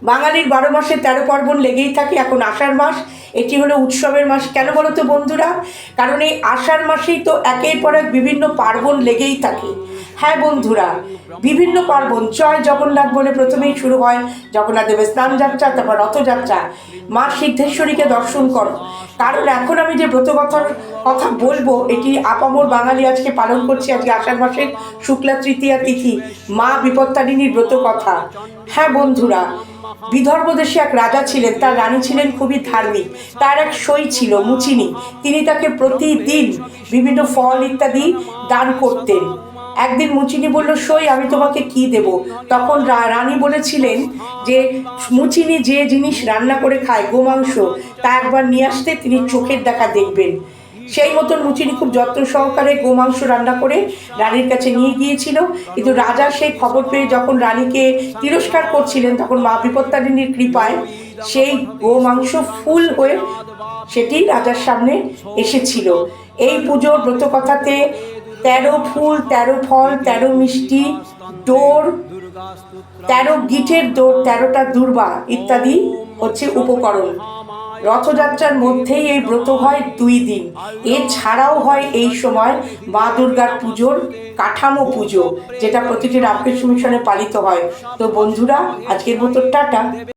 বাঙালির 12 মাসে 13 পার্বণ লেগেই থাকে। এখন আষাঢ় মাস, এটি হলো উৎসবের মাস। কেন বলো তো বন্ধুরা? কারণ এই আষাঢ় মাসেই তো একের পর এক বিভিন্ন পার্বণ লেগেই থাকে। হ্যাঁ বন্ধুরা, বিভিন্ন পার্বণ। জয় জগন্নাথ বলে প্রথমেই শুরু হয় জগন্নাথ দেবের স্নান যাত্রা, তারপর রথযাত্রা। মা সিদ্ধেশ্বরীকে দর্শন করো। কারণ এখন আমি যে ব্রতকথার কথা বলবো, এটি আপামর বাঙালি আজকে পালন করছি। আজকে আষাঢ় মাসের শুক্লা তৃতীয়া তিথি, মা বিপত্তারিণীর ব্রত কথা। হ্যাঁ বন্ধুরা, বিদর্ভ দেশে এক রাজা ছিলেন, তার রানী ছিলেন খুবই ধার্মিক। তার এক সই ছিল মুচিনি, তিনি তাকে প্রতিদিন বিভিন্ন ফল ইত্যাদি দান করতেন। একদিন মুচিনি বলল, সই আমি তোমাকে কি দেব? তখন রানী বলেছিলেন যে মুচিনি যে জিনিস রান্না করে খায়, গোমাংস, তা একবার নিয়ে আসতে, তিনি চোখের দেখা দেখবেন। সেই মতন মুচিনি খুব যত্ন সহকারে গোমাংস রান্না করে রানীর কাছে নিয়ে গিয়েছিল। কিন্তু রাজা সেই খবর পেয়ে যখন রানীকে তিরস্কার করছিলেন, তখন মা বিপত্তারিণীর কৃপায় সেই গোমাংস ফুল হয়ে সেটি রাজার সামনে এসেছিল। এই পুজোর ব্রতকথাতে 13 ফুল, 13 ফল, 13 মিষ্টি, ডোর, 13 গিঠের দৌড়, 13টা দুর্বা ইত্যাদি হচ্ছে উপকরণ। রথযাত্রার মধ্যেই এই ব্রত হয় 2 দিন। এছাড়াও হয় এই সময় মা দুর্গার পুজোর কাঠামো পুজো, যেটা প্রতিটি রামকৃষ্ণ মিশনে পালিত হয়। তো বন্ধুরা, আজকের মতো টাটা।